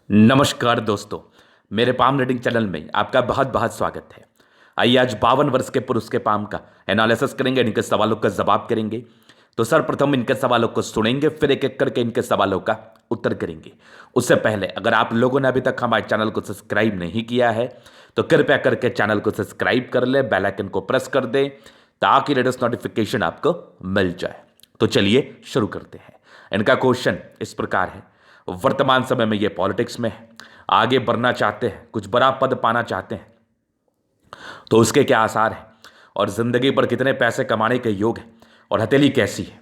नमस्कार दोस्तों, मेरे पाम रीडिंग चैनल में आपका बहुत बहुत स्वागत है। आइए आज 52 वर्ष के पुरुष के पाम का एनालिसिस करेंगे, इनके सवालों का जवाब करेंगे। तो सर्वप्रथम इनके सवालों को सुनेंगे, फिर एक एक करके इनके सवालों का उत्तर करेंगे। उससे पहले अगर आप लोगों ने अभी तक हमारे चैनल को सब्सक्राइब नहीं किया है तो कृपया करके चैनल को सब्सक्राइब कर ले, बेल आइकन को प्रेस कर दे ताकि लेटेस्ट नोटिफिकेशन आपको मिल जाए। तो चलिए शुरू करते हैं। इनका क्वेश्चन इस प्रकार है, वर्तमान समय में ये पॉलिटिक्स में है, आगे बढ़ना चाहते हैं, कुछ बड़ा पद पाना चाहते हैं, तो उसके क्या आसार हैं और जिंदगी पर कितने पैसे कमाने के योग हैं, और हथेली कैसी है,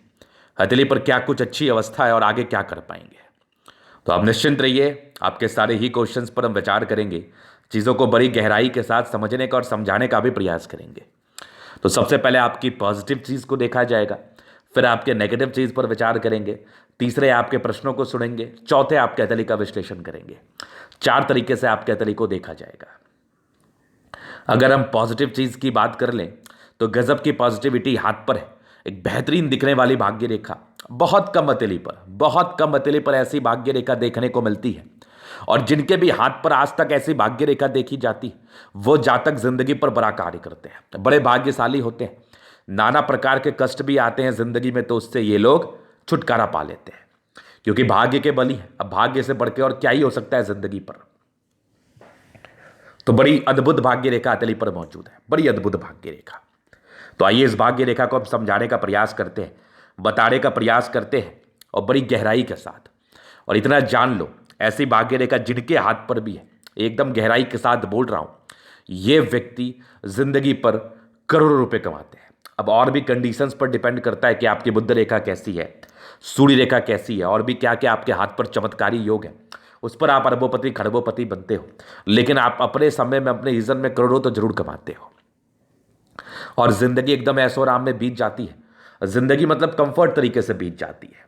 हथेली पर क्या कुछ अच्छी अवस्था है और आगे क्या कर पाएंगे। तो आप निश्चिंत रहिए, आपके सारे ही क्वेश्चंस पर हम विचार करेंगे, चीज़ों को बड़ी गहराई के साथ समझने का और समझाने का भी प्रयास करेंगे। तो सबसे पहले आपकी पॉजिटिव चीज़ को देखा जाएगा, फिर आपके नेगेटिव चीज़ पर विचार करेंगे, तीसरे आपके प्रश्नों को सुनेंगे, चौथे आपके हथेली का विश्लेषण करेंगे। 4 तरीके से आपके हथेली को देखा जाएगा। अगर हम पॉजिटिव चीज़ की बात कर लें तो गजब की पॉजिटिविटी हाथ पर है, एक बेहतरीन दिखने वाली भाग्य रेखा। बहुत कम हथेली पर ऐसी भाग्य रेखा देखने को मिलती है, और जिनके भी हाथ पर आज तक ऐसी भाग्य रेखा देखी जाती वो जातक जिंदगी पर बड़ा कार्य करते हैं, बड़े भाग्यशाली होते हैं। नाना प्रकार के कष्ट भी आते हैं जिंदगी में, तो उससे ये लोग छुटकारा पा लेते हैं, क्योंकि भाग्य के बली है। अब भाग्य से बढ़ के और क्या ही हो सकता है जिंदगी पर। तो बड़ी अद्भुत भाग्य रेखा हथेली पर मौजूद है, बड़ी अद्भुत भाग्य रेखा। तो आइए इस भाग्य रेखा को हम समझाने का प्रयास करते हैं, बताने का प्रयास करते हैं, और बड़ी गहराई के साथ। और इतना जान लो, ऐसी भाग्य रेखा जिनके हाथ पर भी है, एकदम गहराई के साथ बोल रहा हूं, ये व्यक्ति जिंदगी पर करोड़ों रुपए कमाते हैं। अब और भी कंडीशंस पर डिपेंड करता है कि आपकी बुद्ध रेखा कैसी है, सूर्य रेखा कैसी है, और भी क्या क्या आपके हाथ पर चमत्कारी योग है, उस पर आप अरबोपति खरबोपति बनते हो। लेकिन आप अपने समय में, अपने सीजन में करोड़ों तो जरूर कमाते हो, और जिंदगी एकदम ऐशो आराम में बीत जाती है। जिंदगी मतलब कंफर्ट तरीके से बीत जाती है।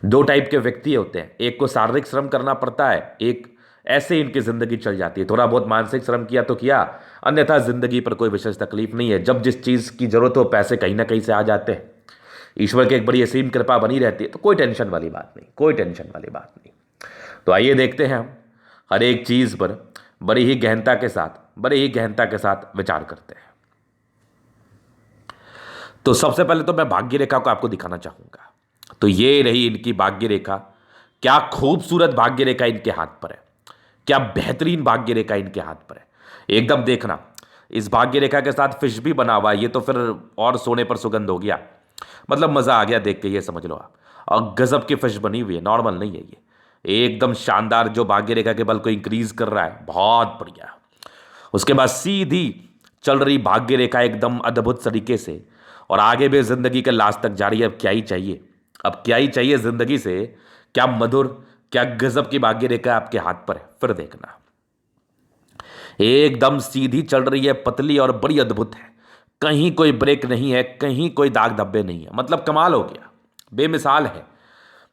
2 टाइप के व्यक्ति होते हैं, एक को शारीरिक श्रम करना पड़ता है, एक ऐसे इनकी जिंदगी चल जाती है। थोड़ा बहुत मानसिक श्रम किया तो किया, अन्यथा जिंदगी पर कोई विशेष तकलीफ नहीं है। जब जिस चीज की जरूरत हो पैसे कहीं ना कहीं से आ जाते हैं, ईश्वर की एक बड़ी असीम कृपा बनी रहती है, तो कोई टेंशन वाली बात नहीं, कोई टेंशन वाली बात नहीं। तो आइए देखते हैं हम हर एक चीज पर बड़ी ही गहनता के साथ, बड़ी ही गहनता के साथ विचार करते हैं। तो सबसे पहले तो मैं भाग्य रेखा को आपको दिखाना चाहूंगा। तो ये रही इनकी भाग्य रेखा। क्या खूबसूरत भाग्य रेखा इनके हाथ पर है, क्या बेहतरीन भाग्य रेखा इनके हाथ पर है। एकदम देखना, इस भाग्य रेखा के साथ फिश भी बना हुआ है, ये तो फिर और सोने पर सुगंध हो गया। मतलब मजा आ गया देख के, ये समझ लो आप। और गजब की फिश बनी हुई है, नॉर्मल नहीं है ये, एकदम शानदार, जो भाग्य रेखा के बल को इंक्रीज कर रहा है, बहुत बढ़िया। उसके बाद सीधी चल रही भाग्य रेखा एकदम अद्भुत तरीके से, और आगे भी जिंदगी के लास्ट तक जा रही है। अब क्या ही चाहिए, अब क्या ही चाहिए जिंदगी से। क्या मधुर, क्या गजब की भाग्य रेखा आपके हाथ पर है। फिर देखना, एकदम सीधी चल रही है, पतली और बड़ी अद्भुत है। कहीं कोई ब्रेक नहीं है, कहीं कोई दाग धब्बे नहीं है। मतलब कमाल हो गया, बेमिसाल है।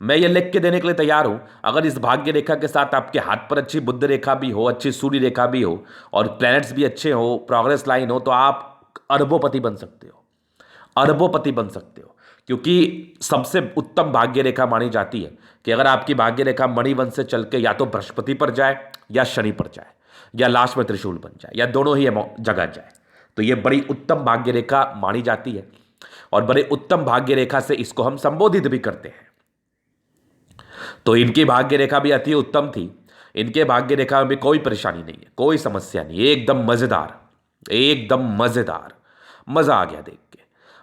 मैं ये लिख के देने के लिए तैयार हूं, अगर इस भाग्य रेखा के साथ आपके हाथ पर अच्छी बुध रेखा भी हो, अच्छी सूर्य रेखा भी हो, और प्लैनेट्स भी अच्छे हो, प्रोग्रेस लाइन हो, तो आप अरबोपति बन सकते हो, अरबोपति बन सकते हो। क्योंकि सबसे उत्तम भाग्य रेखा मानी जाती है कि अगर आपकी भाग्य रेखा मणिवंश से चल के या तो बृहस्पति पर जाए, या शनि पर जाए, या लास्ट में त्रिशूल बन जाए, या दोनों ही जगह जाए, तो ये बड़ी उत्तम भाग्य रेखा मानी जाती है। और बड़े उत्तम भाग्य रेखा से इसको हम संबोधित भी करते हैं। तो इनकी भाग्य रेखा भी अति उत्तम थी, इनके भाग्य रेखा में भी कोई परेशानी नहीं है, कोई समस्या नहीं, एकदम मजेदार, एकदम मजेदार, मजा आ गया देख के।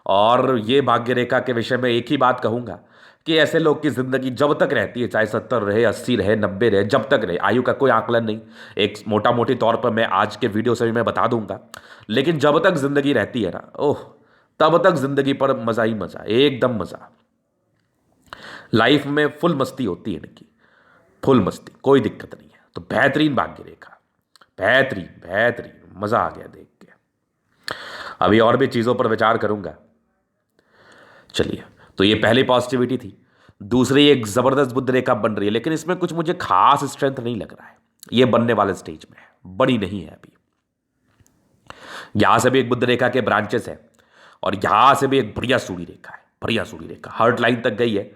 और ये भाग्य रेखा के विषय में एक ही बात कहूंगा कि ऐसे लोग की जिंदगी जब तक रहती है, चाहे 70 रहे, 80 रहे, 90 रहे, जब तक रहे, आयु का कोई आकलन नहीं। एक मोटा मोटी तौर पर मैं आज के वीडियो से भी मैं बता दूंगा, लेकिन जब तक जिंदगी रहती है ना, ओह, तब तक जिंदगी पर मजा ही मजा, एकदम मजा। लाइफ में फुल मस्ती होती है इनकी, फुल मस्ती, कोई दिक्कत नहीं है। तो बेहतरीन भाग्य रेखा, बेहतरीन बेहतरीन, मजा आ गया देख के। अभी और भी चीजों पर विचार करूंगा। चलिए, तो ये पहली पॉजिटिविटी थी। दूसरी, एक जबरदस्त बुद्ध रेखा बन रही है, लेकिन इसमें कुछ मुझे खास स्ट्रेंथ नहीं लग रहा है, ये बनने वाले स्टेज में है, बड़ी नहीं है अभी। यहां से भी एक बुद्ध रेखा के ब्रांचेस है, और यहां से भी एक बढ़िया सूर्य रेखा है, बढ़िया सूर्य रेखा हार्ट लाइन तक गई है।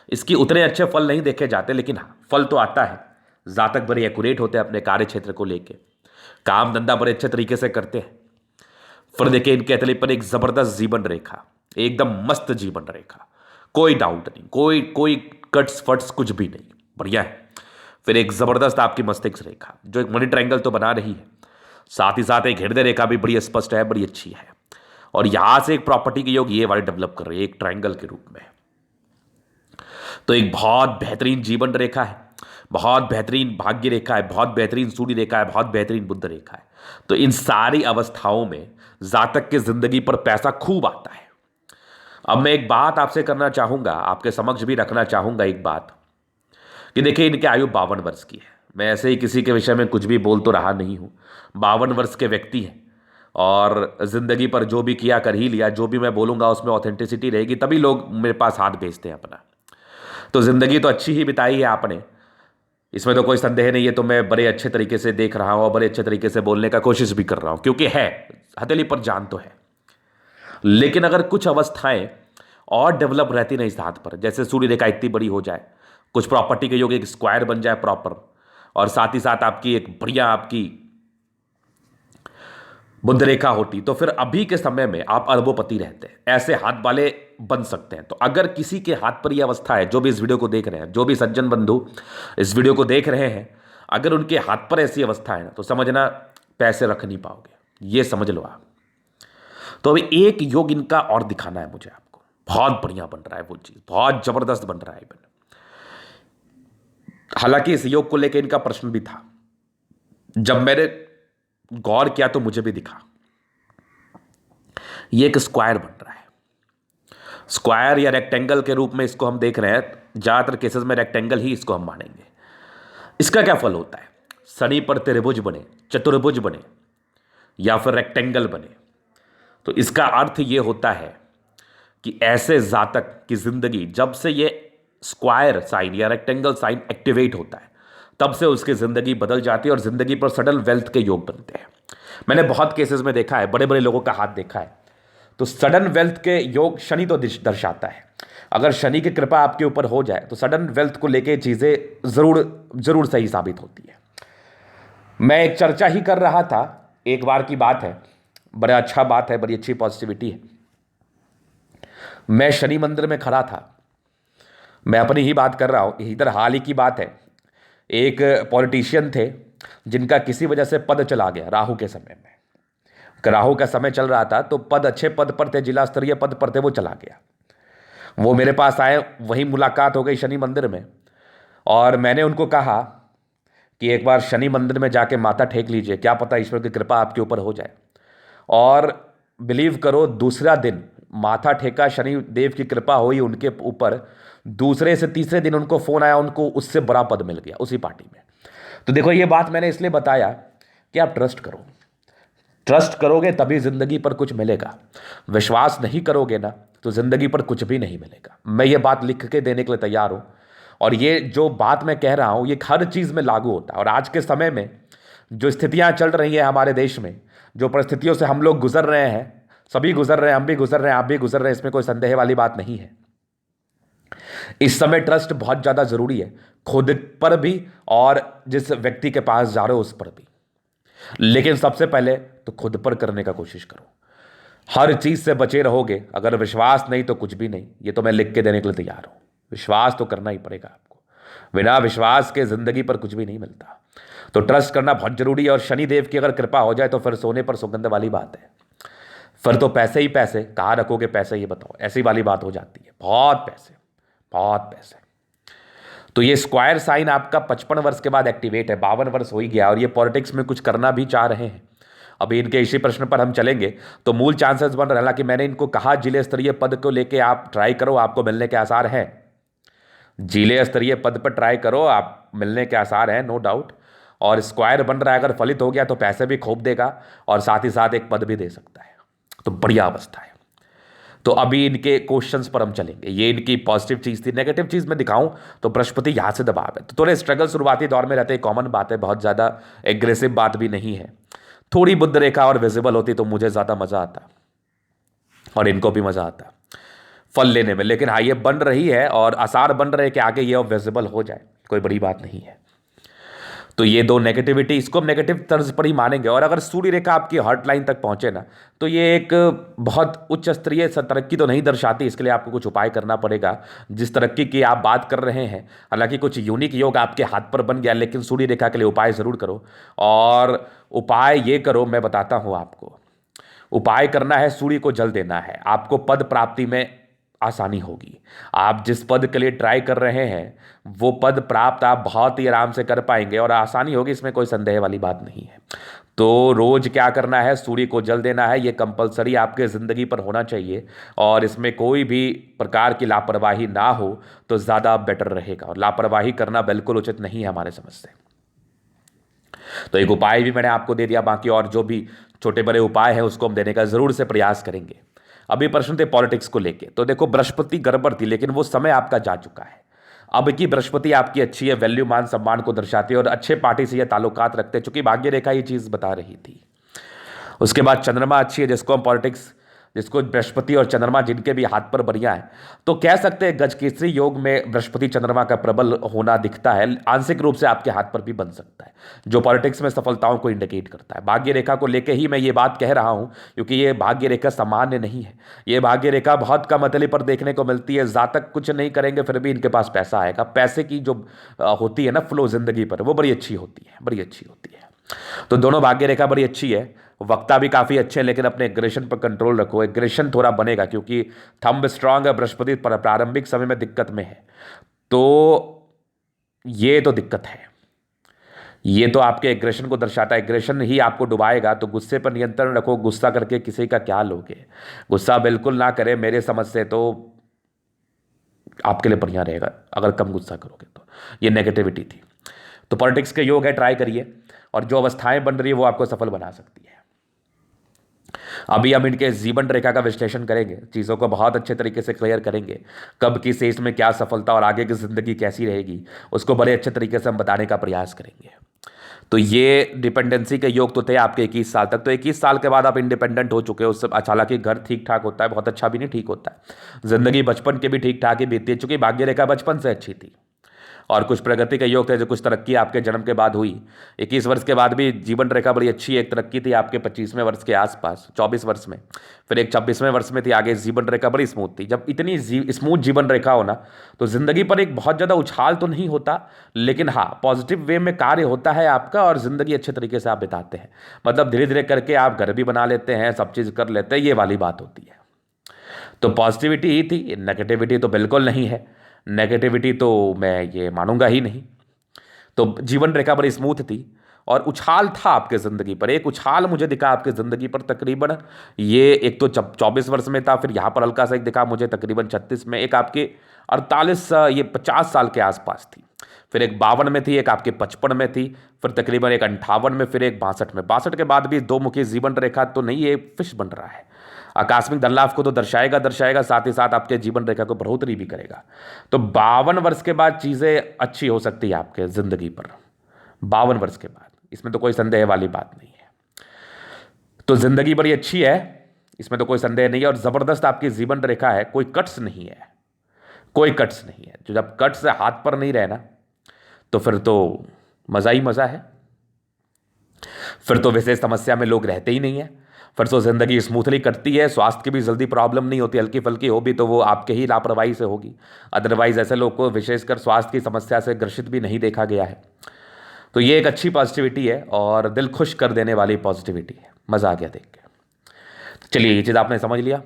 इसकी उतने अच्छे फल नहीं देखे जाते, लेकिन हाँ, फल तो आता है। जातक बड़े एक्यूरेट होते हैं अपने कार्य क्षेत्र को लेके, काम धंधा बड़े अच्छे तरीके से करते हैं। फिर देखिए इनके हथेली पर एक जबरदस्त जीवन रेखा, एकदम मस्त जीवन रेखा, कोई डाउट नहीं, कोई कोई कट्स फट्स कुछ भी नहीं, बढ़िया है। फिर एक जबरदस्त आपकी मस्तिष्क रेखा जो एक मनी ट्रायंगल तो बना रही है, साथ ही साथ एक हृदय रेखा भी बड़ी स्पष्ट है, बड़ी अच्छी है। और यहां से एक प्रॉपर्टी की योग ये वाली डेवलप कर रही है एक ट्रायंगल के रूप में। तो एक बहुत बेहतरीन जीवन रेखा है, बहुत बेहतरीन भाग्य रेखा है, बहुत बेहतरीन सूर्य रेखा है, बहुत बेहतरीन बुध रेखा है। तो इन सारी अवस्थाओं में जातक की जिंदगी पर पैसा खूब आता है। अब मैं एक बात आपसे करना चाहूंगा, आपके समक्ष भी रखना चाहूंगा एक बात, कि देखिए इनकी आयु 52 वर्ष की है। मैं ऐसे ही किसी के विषय में कुछ भी बोल तो रहा नहीं हूं, 52 वर्ष के व्यक्ति हैं और जिंदगी पर जो भी किया कर ही लिया। जो भी मैं बोलूंगा उसमें ऑथेंटिसिटी रहेगी, तभी लोग मेरे पास हाथ भेजते हैं अपना। तो जिंदगी तो अच्छी ही बिताई है आपने, इसमें तो कोई संदेह नहीं है। तो मैं बड़े अच्छे तरीके से देख रहा हूं और बड़े अच्छे तरीके से बोलने का कोशिश भी कर रहा हूं, क्योंकि है हथेली पर जान तो है। लेकिन अगर कुछ अवस्थाएं और डेवलप रहती ना इस हाथ पर, जैसे सूर्य रेखा इतनी बड़ी हो जाए, कुछ प्रॉपर्टी के योग एक स्क्वायर बन जाए प्रॉपर, और साथ ही साथ आपकी एक बढ़िया आपकी बुध रेखा होती, तो फिर अभी के समय में आप अरबोपति रहते हैं, ऐसे हाथ वाले बन सकते हैं। तो अगर किसी के हाथ पर यह अवस्था है, जो भी इस वीडियो को देख रहे हैं, जो भी सज्जन बंधु इस वीडियो को देख रहे हैं, अगर उनके हाथ पर ऐसी अवस्था है ना, तो समझना पैसे रख नहीं पाओगे, ये समझ लो आप। तो अभी एक योग इनका और दिखाना है मुझे आपको, बहुत बढ़िया बन रहा है वो चीज, बहुत जबरदस्त बन रहा है। हालांकि इस योग को लेकर इनका प्रश्न भी था, जब मैंने गौर किया तो मुझे भी दिखा ये एक स्क्वायर बन रहा है। स्क्वायर या रेक्टेंगल के रूप में इसको हम देख रहे हैं, ज्यादातर केसेस में रेक्टेंगल ही इसको हम मानेंगे। इसका क्या फल होता है, शनि पर त्रिभुज बने, चतुर्भुज बने या फिर रेक्टेंगल बने, तो इसका अर्थ यह होता है कि ऐसे जातक की जिंदगी, जब से ये स्क्वायर साइन या रेक्टेंगल साइन एक्टिवेट होता है, तब से उसकी जिंदगी बदल जाती है और जिंदगी पर सडन वेल्थ के योग बनते हैं। मैंने बहुत केसेस में देखा है, बड़े बड़े लोगों का हाथ देखा है। तो सडन वेल्थ के योग शनि तो दर्शाता है। अगर शनि की कृपा आपके ऊपर हो जाए तो सडन वेल्थ को लेके चीजें जरूर सही साबित होती है। मैं एक चर्चा ही कर रहा था, एक बार की बात है, बड़ा अच्छा बात है, बड़ी अच्छी पॉजिटिविटी है। मैं शनि मंदिर में खड़ा था, मैं अपनी ही बात कर रहा हूं, इधर हाल ही की बात है। एक पॉलिटिशियन थे जिनका किसी वजह से पद चला गया राहु के समय में। राहु का समय चल रहा था तो पद, अच्छे पद पर थे, जिला स्तरीय पद पर थे, वो चला गया। वो मेरे पास आए, वही मुलाकात हो गई शनि मंदिर में, और मैंने उनको कहा कि एक बार शनि मंदिर में जाके माथा टेक लीजिए, क्या पता ईश्वर की कृपा आपके ऊपर हो जाए। और बिलीव करो, दूसरा दिन माथा टेका, शनि देव की कृपा हुई उनके ऊपर, दूसरे से तीसरे दिन उनको फोन आया, उनको उससे बड़ा पद मिल गया उसी पार्टी में। तो देखो, ये बात मैंने इसलिए बताया कि आप ट्रस्ट करो, ट्रस्ट करोगे तभी जिंदगी पर कुछ मिलेगा। विश्वास नहीं करोगे ना तो जिंदगी पर कुछ भी नहीं मिलेगा। मैं ये बात लिख के देने के लिए तैयार हूं, और ये जो बात मैं कह रहा हूं ये हर चीज में लागू होता है। और आज के समय में जो स्थितियां चल रही हैं हमारे देश में, जो परिस्थितियों से हम लोग गुजर रहे हैं, सभी गुजर रहे हैं, हम भी गुजर रहे हैं, आप भी गुजर रहे हैं, इसमें कोई संदेह वाली बात नहीं है। इस समय ट्रस्ट बहुत ज्यादा जरूरी है, खुद पर भी और जिस व्यक्ति के पास जा रहे हो उस पर भी। लेकिन सबसे पहले तो खुद पर करने का कोशिश करो, हर चीज से बचे रहोगे। अगर विश्वास नहीं तो कुछ भी नहीं, ये तो मैं लिख के देने के लिए तैयार हूं। विश्वास तो करना ही पड़ेगा आपको, बिना विश्वास के जिंदगी पर कुछ भी नहीं मिलता। तो ट्रस्ट करना बहुत जरूरी है। और शनि देव की अगर कृपा हो जाए तो फिर सोने पर सुगंध वाली बात है। फिर तो पैसे ही पैसे, कहाँ रखोगे पैसे ये बताओ, ऐसी वाली बात हो जाती है। बहुत पैसे, बहुत पैसे। तो ये स्क्वायर साइन आपका 55 वर्ष के बाद एक्टिवेट है, 52 वर्ष हो ही गया, और ये पॉलिटिक्स में कुछ करना भी चाह रहे हैं। अभी इनके इसी प्रश्न पर हम चलेंगे। तो मूल चांसेस बन रहे हैं, हालांकि मैंने इनको कहा जिले स्तरीय पद को लेके आप ट्राई करो, आपको मिलने के आसार हैं। जिले स्तरीय पद पर ट्राई करो, आप मिलने के आसार हैं, नो डाउट। और स्क्वायर बन रहा है, अगर फलित हो गया तो पैसे भी खूब देगा और साथ ही साथ एक पद भी दे सकता है। तो बढ़िया अवस्था है। तो अभी इनके क्वेश्चंस पर हम चलेंगे। ये इनकी पॉजिटिव चीज थी। नेगेटिव चीज में दिखाऊं तो बृहस्पति यहां से दबाव है, तो थोड़े स्ट्रगल शुरुआती दौर में रहते हैं, कॉमन बात है, बहुत ज्यादा एग्रेसिव बात भी नहीं है। थोड़ी बुद्ध रेखा और विजिबल होती तो मुझे ज्यादा मजा आता और इनको भी मजा आता फल लेने में। लेकिन हाँ, ये बन रही है और आसार बन रहे कि आगे ये विजिबल हो जाए, कोई बड़ी बात नहीं है। तो ये दो नेगेटिविटी, इसको हम नेगेटिव तर्ज पर ही मानेंगे। और अगर सूर्य रेखा आपकी हॉट लाइन तक पहुंचे ना, तो ये एक बहुत उच्च स्तरीय तरक्की तो नहीं दर्शाती। इसके लिए आपको कुछ उपाय करना पड़ेगा। जिस तरक्की की आप बात कर रहे हैं, हालांकि कुछ यूनिक योग आपके हाथ पर बन गया, लेकिन सूर्य रेखा के लिए उपाय ज़रूर करो। और उपाय ये करो, मैं बताता हूँ आपको। उपाय करना है, सूर्य को जल देना है, आपको पद प्राप्ति में आसानी होगी। आप जिस पद के लिए ट्राई कर रहे हैं, वो पद प्राप्त आप बहुत ही आराम से कर पाएंगे और आसानी होगी, इसमें कोई संदेह वाली बात नहीं है। तो रोज क्या करना है, सूर्य को जल देना है, ये कंपलसरी आपके ज़िंदगी पर होना चाहिए। और इसमें कोई भी प्रकार की लापरवाही ना हो तो ज़्यादा बेटर रहेगा। और लापरवाही करना बिल्कुल उचित नहीं है हमारे समझ से। तो एक उपाय भी मैंने आपको दे दिया, बाकी और जो भी छोटे बड़े उपाय हैं उसको हम देने का जरूर से प्रयास करेंगे। अभी प्रश्न थे पॉलिटिक्स को लेके, तो देखो बृहस्पति गड़बड़ थी, लेकिन वो समय आपका जा चुका है। अब की बृहस्पति आपकी अच्छी है, वैल्यू मान सम्मान को दर्शाती है और अच्छे पार्टी से ये ताल्लुकात रखते हैं, चूंकि भाग्य रेखा ये चीज बता रही थी। उसके बाद चंद्रमा अच्छी है, जिसको हम पॉलिटिक्स, जिसको बृहस्पति और चंद्रमा जिनके भी हाथ पर बढ़िया है, तो कह सकते हैं गजकेसरी योग में बृहस्पति चंद्रमा का प्रबल होना दिखता है। आंशिक रूप से आपके हाथ पर भी बन सकता है, जो पॉलिटिक्स में सफलताओं को इंडिकेट करता है। भाग्य रेखा को लेकर ही मैं ये बात कह रहा हूं, क्योंकि ये भाग्य रेखा सामान्य नहीं है। ये भाग्य रेखा बहुत कम अतली पर देखने को मिलती है। जातक कुछ नहीं करेंगे फिर भी इनके पास पैसा आएगा। पैसे की जो होती है ना फ्लो जिंदगी पर, वो बड़ी अच्छी होती है, बड़ी अच्छी होती है। तो दोनों भाग्य रेखा बड़ी अच्छी है, वक्ता भी काफ़ी अच्छे हैं, लेकिन अपने एग्रेशन पर कंट्रोल रखो। एग्रेशन थोड़ा बनेगा, क्योंकि थंब स्ट्रांग है, बृहस्पति प्रारंभिक समय में दिक्कत में है। तो ये तो दिक्कत है, ये तो आपके एग्रेशन को दर्शाता है। एग्रेशन ही आपको डुबाएगा। तो गुस्से पर नियंत्रण रखो। गुस्सा करके किसी का क्या लोगे, गुस्सा बिल्कुल ना करें। मेरे समझ से तो आपके लिए बढ़िया रहेगा अगर कम गुस्सा करोगे तो। ये नेगेटिविटी थी। तो पॉलिटिक्स के योग है, ट्राई करिए, और जो अवस्थाएं बन रही है वो आपको सफल बना सकती है। अभी हम इनके जीवन रेखा का विश्लेषण करेंगे, चीज़ों को बहुत अच्छे तरीके से क्लियर करेंगे। कब किस एज में क्या सफलता और आगे की जिंदगी कैसी रहेगी, उसको बड़े अच्छे तरीके से हम बताने का प्रयास करेंगे। तो ये डिपेंडेंसी के योग तो थे आपके 21 साल तक। तो 21 साल के बाद आप इंडिपेंडेंट हो चुके हो। उससे हालांकि घर ठीक ठाक होता है, बहुत अच्छा भी नहीं, ठीक होता है। जिंदगी बचपन के भी ठीक ठाक ही बीती है, चूंकि भाग्य रेखा बचपन से अच्छी थी। और कुछ प्रगति के योग थे, जो कुछ तरक्की आपके जन्म के बाद हुई। 21 वर्ष के बाद भी जीवन रेखा बड़ी अच्छी एक तरक्की थी आपके 25वें वर्ष के आसपास, 24 वर्ष में, फिर एक 26वें वर्ष में थी। आगे जीवन रेखा बड़ी स्मूथ थी। जब इतनी स्मूथ जीवन रेखा हो ना, तो जिंदगी पर एक बहुत ज़्यादा उछाल तो नहीं होता, लेकिन हाँ पॉजिटिव वे में कार्य होता है आपका, और ज़िंदगी अच्छे तरीके से आप बिताते हैं। मतलब धीरे धीरे करके आप घर भी बना लेते हैं, सब चीज़ कर लेते हैं, ये वाली बात होती है। तो पॉजिटिविटी ही थी, नेगेटिविटी तो बिल्कुल नहीं है। नेगेटिविटी तो मैं ये मानूंगा ही नहीं। तो जीवन रेखा बड़ी स्मूथ थी, और उछाल था आपके ज़िंदगी पर। एक उछाल मुझे दिखा आपके ज़िंदगी पर तकरीबन, ये एक तो 24 वर्ष में था, फिर यहाँ पर हल्का सा एक दिखा मुझे तकरीबन 36 में, एक आपके 48 ये 50 साल के आसपास थी, फिर एक 52 में थी, एक आपके 55 में थी, फिर तकरीबन एक 58 में, फिर एक 62 में। 62 के बाद भी दो मुखी जीवन रेखा तो नहीं, ये फिश बन रहा है। आकस्मिक धन लाभ को तो दर्शाएगा दर्शाएगा, साथ ही साथ आपके जीवन रेखा को बढ़ोतरी भी करेगा। तो 52 वर्ष के बाद चीज़ें अच्छी हो सकती है आपके ज़िंदगी पर। 52 वर्ष के बाद, इसमें तो कोई संदेह वाली बात नहीं है। तो ज़िंदगी बड़ी अच्छी है, इसमें तो कोई संदेह नहीं है। और ज़बरदस्त आपकी जीवन रेखा है, कोई कट्स नहीं है, कोई कट्स नहीं है। जो जब कट्स हाथ पर नहीं रहना, तो फिर तो मज़ा ही मज़ा है। फिर तो विशेष समस्या में लोग रहते ही नहीं है। फिर तो ज़िंदगी स्मूथली कटती है, स्वास्थ्य की भी जल्दी प्रॉब्लम नहीं होती। हल्की फल्की हो भी तो वो आपके ही लापरवाही से होगी। अदरवाइज ऐसे लोग को विशेषकर स्वास्थ्य की समस्या से ग्रसित भी नहीं देखा गया है। तो ये एक अच्छी पॉजिटिविटी है, और दिल खुश कर देने वाली पॉजिटिविटी है। मज़ा आ गया देख के। चलिए, ये चीज़ आपने समझ लिया।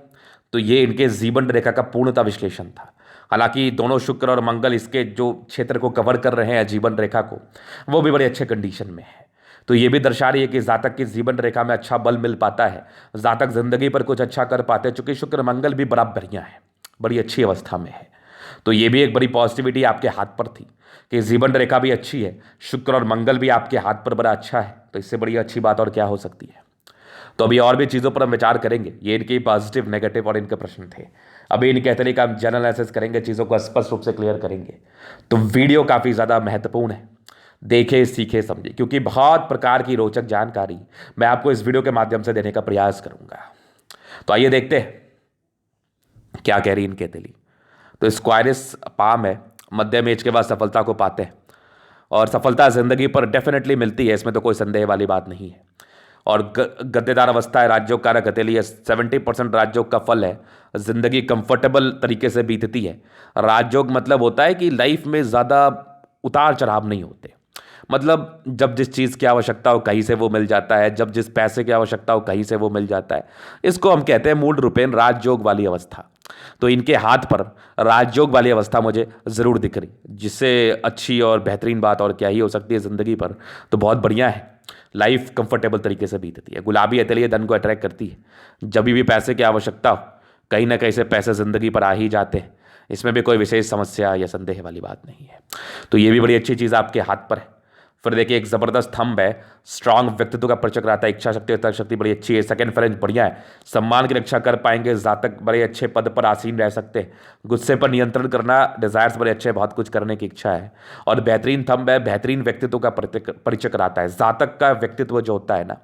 तो ये इनके जीवन रेखा का पूर्णता विश्लेषण था। हालांकि दोनों शुक्र और मंगल इसके जो क्षेत्र को कवर कर रहे हैं जीवन रेखा को, वो भी बड़े अच्छे कंडीशन में है। तो ये भी दर्शा रही है कि जातक की जीवन रेखा में अच्छा बल मिल पाता है, जातक जिंदगी पर कुछ अच्छा कर पाते हैं, चूंकि शुक्र मंगल भी बड़ा बढ़िया है, बड़ी अच्छी अवस्था में है। तो ये भी एक बड़ी पॉजिटिविटी आपके हाथ पर थी कि जीवन रेखा भी अच्छी है, शुक्र और मंगल भी आपके हाथ पर बड़ा अच्छा है। तो इससे बड़ी अच्छी बात और क्या हो सकती है। तो अभी और भी चीज़ों पर हम विचार करेंगे। ये इनके पॉजिटिव नेगेटिव और इनके प्रश्न थे। अभी इनके तरीके हम जनरल एनालिसिस करेंगे, चीज़ों को स्पष्ट रूप से क्लियर करेंगे। तो वीडियो काफ़ी ज़्यादा महत्वपूर्ण है, देखे सीखे समझे, क्योंकि बहुत प्रकार की रोचक जानकारी मैं आपको इस वीडियो के माध्यम से देने का प्रयास करूंगा। तो आइए देखते हैं क्या कह रही इनके तिली। तो स्क्वायरिस पाम है, मध्यम एज के बाद सफलता को पाते हैं, और सफलता ज़िंदगी पर डेफिनेटली मिलती है, इसमें तो कोई संदेह वाली बात नहीं है। और गद्देदार अवस्था है राजयोग कारक हथेली है, 70% राजयोग का फल है। जिंदगी कंफर्टेबल तरीके से बीतती है। राजयोग मतलब होता है कि लाइफ में ज़्यादा उतार चढ़ाव नहीं होते। मतलब जब जिस चीज़ की आवश्यकता हो कहीं से वो मिल जाता है, जब जिस पैसे की आवश्यकता हो कहीं से वो मिल जाता है। इसको हम कहते हैं मूल रूपेण राजयोग वाली अवस्था। तो इनके हाथ पर राजयोग वाली अवस्था मुझे ज़रूर दिख रही, जिससे अच्छी और बेहतरीन बात और क्या ही हो सकती है ज़िंदगी पर। तो बहुत बढ़िया है, लाइफ कंफर्टेबल तरीके से बीतती है। गुलाबी हथेली धन को अट्रैक्ट करती है। जब भी पैसे की आवश्यकता हो कहीं ना कहीं से पैसे ज़िंदगी पर आ ही जाते हैं। इसमें भी कोई विशेष समस्या या संदेह वाली बात नहीं है। तो ये भी बड़ी अच्छी चीज़ आपके हाथ पर है। फिर देखिए एक ज़बरदस्त थंब है, स्ट्रांग व्यक्तित्व का परिचय कराता है। इच्छा शक्ति और तर्क शक्ति बड़ी अच्छी है। सेकंड फ्रेंच बढ़िया है। सम्मान की रक्षा कर पाएंगे। जातक बड़े अच्छे पद पर आसीन रह सकते हैं। गुस्से पर नियंत्रण करना, डिजायर्स बड़े अच्छे, बहुत कुछ करने की इच्छा है। और बेहतरीन थंब है, बेहतरीन व्यक्तित्व का परिचय कराता है। जातक का व्यक्तित्व जो होता है ना,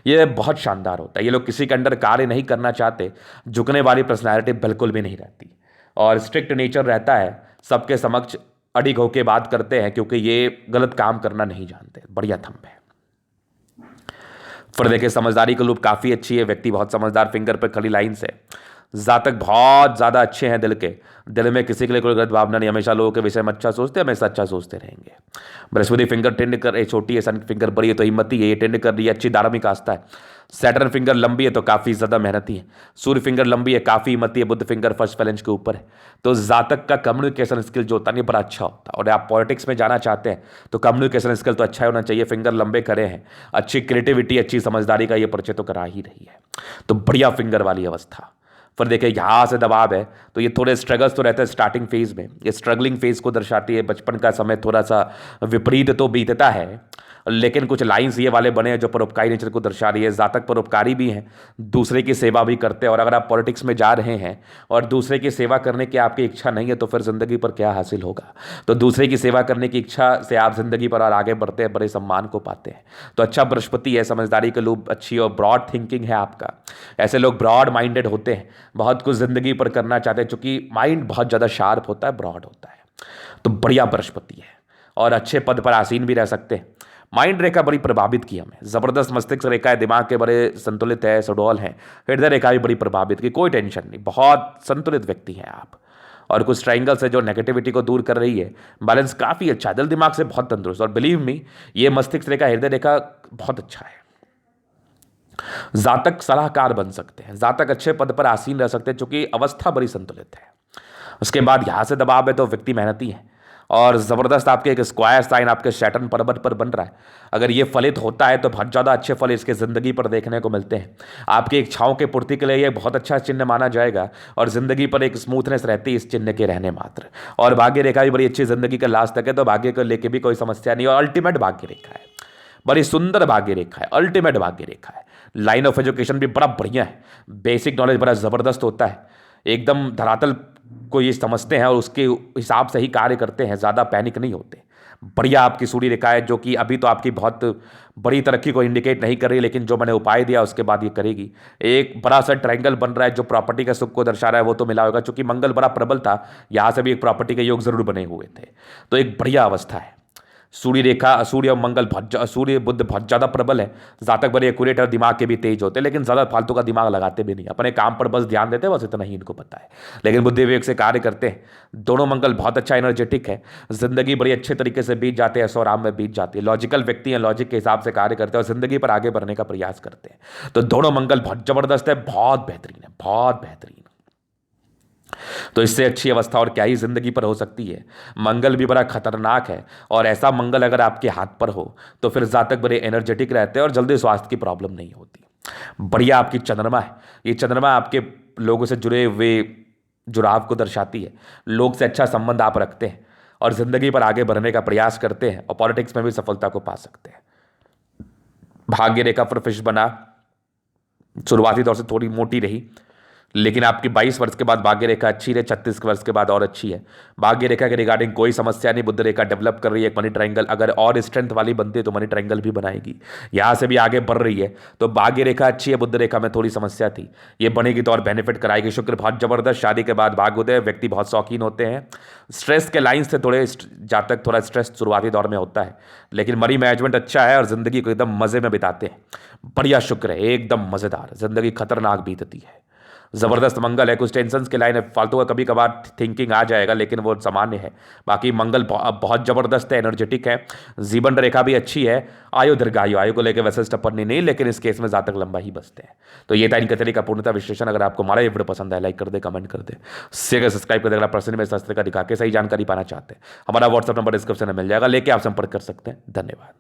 ये बहुत शानदार होता है। ये लोग किसी के अंडर कार्य नहीं करना चाहते। झुकने वाली पर्सनैलिटी बिल्कुल भी नहीं रहती और स्ट्रिक्ट नेचर रहता है। सबके समक्ष अडिग होके बात करते हैं क्योंकि ये गलत काम करना नहीं जानते। बढ़िया थंब है। फिर देखिए समझदारी की लूप काफ़ी अच्छी है। व्यक्ति बहुत समझदार, फिंगर पर खड़ी लाइन से। जातक बहुत ज़्यादा अच्छे हैं दिल के। दिल में किसी के लिए कोई गलत भावना नहीं। हमेशा लोगों के विषय में अच्छा सोचते हैं, हमेशा अच्छा सोचते रहेंगे। बृहस्पति फिंगर टेंड कर छोटी है, सन फिंगर बड़ी है तो हिम्मती है, ये टेंड कर रही है, अच्छी धार्मिक आस्था है। सैटर्न फिंगर लंबी है तो काफ़ी ज़्यादा मेहनती है। सूर्य फिंगर लंबी है, काफ़ी हिम्मती है। बुध फिंगर फर्स्ट फैलेंज के ऊपर है। तो जातक का कम्युनिकेशन स्किल जो होता है बड़ा अच्छा होता है। और आप पॉलिटिक्स में जाना चाहते हैं तो कम्युनिकेशन स्किल तो अच्छा होना चाहिए। फिंगर लंबे करे हैं, अच्छी क्रिएटिविटी, अच्छी समझदारी का ये परिचय तो करा ही रही है। तो बढ़िया फिंगर वाली अवस्था। फिर देखिए यहाँ से दबाव है तो ये थोड़े स्ट्रगल्स तो रहते हैं स्टार्टिंग फेज में। ये स्ट्रगलिंग फेज को दर्शाती है। बचपन का समय थोड़ा सा विपरीत तो बीतता है, लेकिन कुछ लाइंस ये वाले बने हैं जो परोपकारी नेचर को दर्शा रही है। जातक परोपकारी भी हैं, दूसरे की सेवा भी करते हैं। और अगर आप पॉलिटिक्स में जा रहे हैं और दूसरे की सेवा करने की आपकी इच्छा नहीं है तो फिर ज़िंदगी पर क्या हासिल होगा। तो दूसरे की सेवा करने की इच्छा से आप ज़िंदगी पर और आगे बढ़ते हैं, बड़े सम्मान को पाते हैं। तो अच्छा बृहस्पति है, समझदारी के लूप अच्छी और ब्रॉड थिंकिंग है आपका। ऐसे लोग ब्रॉड माइंडेड होते हैं, बहुत कुछ ज़िंदगी पर करना चाहते हैं, चूँकि माइंड बहुत ज़्यादा शार्प होता है, ब्रॉड होता है। तो बढ़िया बृहस्पति है और अच्छे पद पर आसीन भी रह सकते हैं। माइंड रेखा बड़ी प्रभावित की हमें। जबरदस्त मस्तिष्क रेखा है, दिमाग के बड़े संतुलित है, सुडौल है। हृदय रेखा भी बड़ी प्रभावित की, कोई टेंशन नहीं, बहुत संतुलित व्यक्ति हैं आप। और कुछ ट्राइंगल्स है जो नेगेटिविटी को दूर कर रही है। बैलेंस काफ़ी अच्छा है, दिल दिमाग से बहुत तंदुरुस्त। और बिलीव मी, ये मस्तिष्क रेखा हृदय रेखा बहुत अच्छा है। जातक सलाहकार बन सकते हैं, जातक अच्छे पद पर आसीन रह सकते हैं क्योंकि अवस्था बड़ी संतुलित है। उसके बाद यहाँ से दबाव है तो व्यक्ति मेहनती है और ज़बरदस्त आपके एक स्क्वायर साइन आपके सैटर्न पर्वत पर बन रहा है। अगर ये फलित होता है तो बहुत ज़्यादा अच्छे फल इसके ज़िंदगी पर देखने को मिलते हैं। आपकी इच्छाओं के पूर्ति के लिए ये बहुत अच्छा चिन्ह माना जाएगा और ज़िंदगी पर एक स्मूथनेस रहती है इस चिन्ह के रहने मात्र। और भाग्य रेखा भी बड़ी अच्छी ज़िंदगी का लास्ट तक है, तो भाग्य को लेकर भी कोई समस्या नहीं। और अल्टीमेट भाग्य रेखा है, बड़ी सुंदर भाग्य रेखा है, अल्टीमेट भाग्य रेखा है। लाइन ऑफ एजुकेशन भी बड़ा बढ़िया है, बेसिक नॉलेज बड़ा ज़बरदस्त होता है। एकदम धरातल को ये समझते हैं और उसके हिसाब से ही कार्य करते हैं, ज़्यादा पैनिक नहीं होते। बढ़िया आपकी सूर्य रेखा है जो कि अभी तो आपकी बहुत बड़ी तरक्की को इंडिकेट नहीं कर रही, लेकिन जो मैंने उपाय दिया उसके बाद ये करेगी। एक बड़ा सा ट्रायंगल बन रहा है जो प्रॉपर्टी का सुख को दर्शा रहा है, वो तो मिला होगा क्योंकि मंगल बड़ा प्रबल था, यहाँ से भी एक प्रॉपर्टी के योग जरूर बने हुए थे। तो एक बढ़िया अवस्था है। सूर्य रेखा, सूर्य और मंगल सूर्य बुध बहुत ज़्यादा प्रबल है। जातक बड़े एक्यूरेट और दिमाग के भी तेज होते हैं, लेकिन ज़्यादा फालतू का दिमाग लगाते भी नहीं, अपने काम पर बस ध्यान देते हैं, बस इतना ही इनको पता है। लेकिन बुद्धि विवेक से कार्य करते हैं। दोनों मंगल बहुत अच्छा एनर्जेटिक है, जिंदगी बड़ी अच्छे तरीके से बीत जाते हैं, ऐशो आराम में बीत जाती है। लॉजिकल व्यक्ति हैं, लॉजिक के हिसाब से कार्य करते हैं और जिंदगी पर आगे बढ़ने का प्रयास करते हैं। तो दोनों मंगल बहुत जबरदस्त है, बहुत बेहतरीन है, बहुत बेहतरीन। तो इससे अच्छी अवस्था और क्या ही जिंदगी पर हो सकती है। मंगल भी बड़ा खतरनाक है और ऐसा मंगल अगर आपके हाथ पर हो तो फिर जातक बड़े एनर्जेटिक रहते हैं और जल्दी स्वास्थ्य की प्रॉब्लम नहीं होती। बढ़िया आपकी चंद्रमा है, ये चंद्रमा आपके लोगों से जुड़े हुए जुड़ाव को दर्शाती है। लोग से अच्छा संबंध आप रखते हैं और जिंदगी पर आगे बढ़ने का प्रयास करते हैं और पॉलिटिक्स में भी सफलता को पा सकते हैं। भाग्य रेखा पर फिश बना, शुरुआती दौर से थोड़ी मोटी रही, लेकिन आपकी 22 वर्ष के बाद भाग्य रेखा अच्छी रहे, 36 वर्ष के बाद और अच्छी है। भाग्य रेखा के रिगार्डिंग कोई समस्या नहीं, बुध रेखा डेवलप कर रही है, एक मनी ट्रायंगल अगर और स्ट्रेंथ वाली बनती है तो मनी ट्रायंगल भी बनाएगी, यहाँ से भी आगे बढ़ रही है। तो भाग्य रेखा अच्छी है, बुध रेखा में थोड़ी समस्या थी, ये बनेगी तो और बेनिफिट कराएगी। शुक्र बहुत जबरदस्त, शादी के बाद भाग्योदय, व्यक्ति बहुत शौकीन होते हैं, स्ट्रेस के लाइन से थोड़े जातक थोड़ा स्ट्रेस शुरुआती दौर में होता है, लेकिन मनी मैनेजमेंट अच्छा है और जिंदगी को एकदम मजे में बिताते हैं। बढ़िया शुक्र है, एकदम मजेदार, जिंदगी खतरनाक बीतती है, जबरदस्त मंगल है। कुछ टेंशन के लाइन है, फालतू का कभी कभार थिंकिंग आ जाएगा, लेकिन वो सामान्य है। बाकी मंगल बहुत जबरदस्त है, एनर्जेटिक है, जीवन रेखा भी अच्छी है। आयु दीर्घायु, आयु को लेकर वैसे टप्परनी नहीं, लेकिन इस केस में जातक लंबा ही बसते हैं। तो ये था इनके तरीका पूर्णतः विश्लेषण। अगर आपको हमारा ये वीडियो पसंद है, लाइक कर दे, कमेंट कर दे, शेयर सब्सक्राइब कर दे। अगर पर्सन में शास्त्र का दिखा के सही जानकारी पाना चाहते हैं, हमारा व्हाट्सअप नंबर डिस्क्रिप्शन में मिल जाएगा, लेके आप संपर्क कर सकते हैं। धन्यवाद।